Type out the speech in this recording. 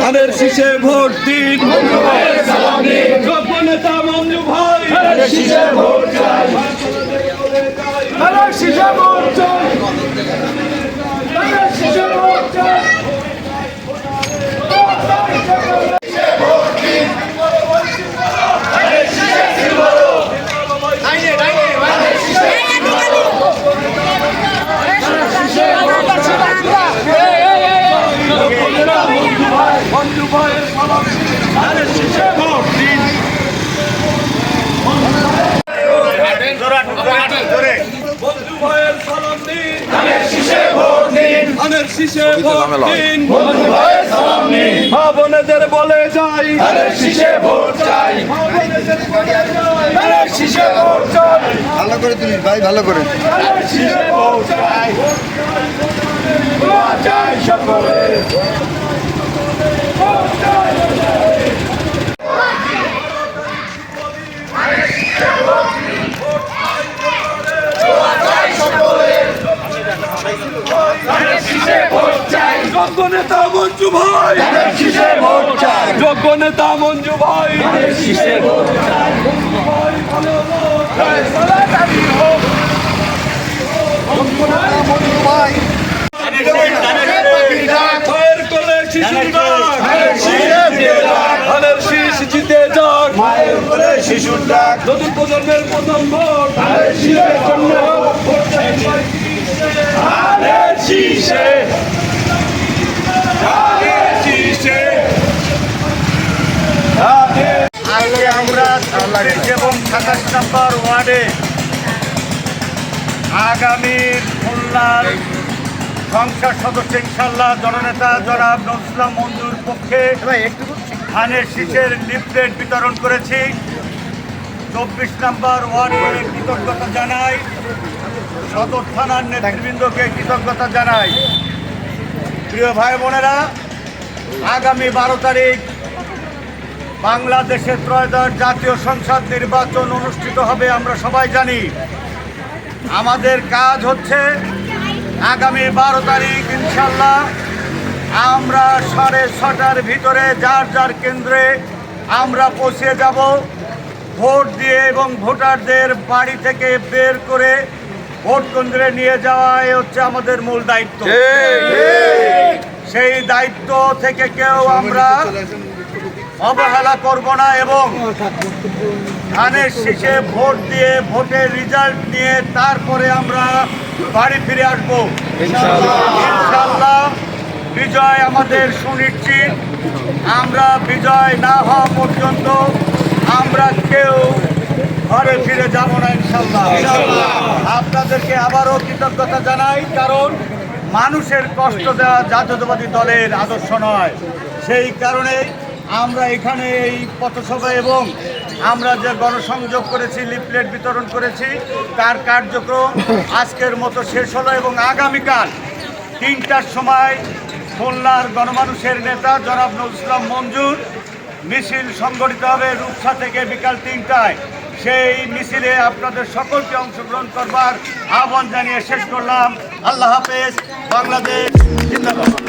ধানের শীষে ভোট দিন, যোগ্য নেতা মঞ্জু ভাই, শীষে ভোট চাই, শীষে ভোট চাই, শীষে ভোট চাই। মঞ্জু ভাইয়ের সালাম ধানের শীষে ভোট দিন। মঞ্জু ভাইয়ের সালাম দিন, ধানের শীষে ভোট দিন, ধানের শীষে ভোট দিন। মঞ্জু ভাইয়ের সালাম দিন, মা বোনেদের বলে যাই, ধানের শীষে ভোট চাই, মা বোনেদের বলে যাই, ধানের শীষে ভোট চাই। ভালো করে তুলিস ভাই, ভালো করে। ধানের শীষে ভোট চাই, ভোট চাই সকলে। যোগ্য নেতা মঞ্জু ভাই, যোগ্য নেতা মঞ্জু ভাই, শিশুর ডাক, নতুন প্রজন্মের প্রথম ভোট, আজকে আমরা ২৬ এবং ২৭ নম্বর ওয়ার্ডে আগামীর খুলনার সংসদ সদস্য ইনশাল্লাহ জননেতা জনাব নজরুল ইসলাম মঞ্জুর পক্ষে ধানের শীষের লিফলেট বিতরণ করেছি। ২৪ নম্বর ওয়ার্ডে কৃতজ্ঞতা জানাই, সদর থানার নেতৃবৃন্দকে কৃতজ্ঞতা জানাই। প্রিয় ভাই বোনেরা, আগামী ১২ তারিখ বাংলাদেশের ত্রয়োদশ জাতীয় সংসদ নির্বাচন অনুষ্ঠিত হবে, আমরা সবাই জানি। আমাদের কাজ হচ্ছে আগামী ১২ তারিখ ইনশাল্লাহ আমরা ৬:৩০টার ভিতরে যার যার কেন্দ্রে আমরা পৌঁছে যাব। ভোট দিয়ে এবং ভোটারদের বাড়ি থেকে বের করে ভোট কেন্দ্রে নিয়ে যাওয়াই হচ্ছে আমাদের মূল দায়িত্ব। সেই দায়িত্ব থেকে কেউ আমরা অবহেলা করব না এবং ধানের শীষে ভোট দিয়ে ভোটের রেজাল্ট নিয়ে তারপরে আমরা বাড়ি ফিরে আসবো ইনশাল্লাহ। বিজয় আমাদের সুনিশ্চিত। আমরা বিজয় না হওয়া পর্যন্ত আমরা কেউ ঘরে ফিরে যাব না ইনশাল্লাহ। আপনাদেরকে আবারও কৃতজ্ঞতা জানাই, কারণ মানুষের কষ্ট দেওয়া জাতীয়তাবাদী দলের আদর্শ নয়। সেই কারণে আমরা এখানে এই পথসভা এবং আমরা যে গণসংযোগ করেছি, লিফলেট বিতরণ করেছি, তার কার্যক্রম আজকের মতো শেষ হলো এবং আগামীকাল ৩টার সময় খুলনার গণমানুষের নেতা জনাব নজরুল ইসলাম মঞ্জুর মিছিল সংগঠিত হবে রূপসা থেকে বিকাল ৩টায়। সেই মিছিলে আপনাদের সকলকে অংশগ্রহণ করবার আহ্বান জানিয়ে শেষ করলাম। আল্লাহ হাফেজ। বাংলাদেশ জিন্দাবাদ।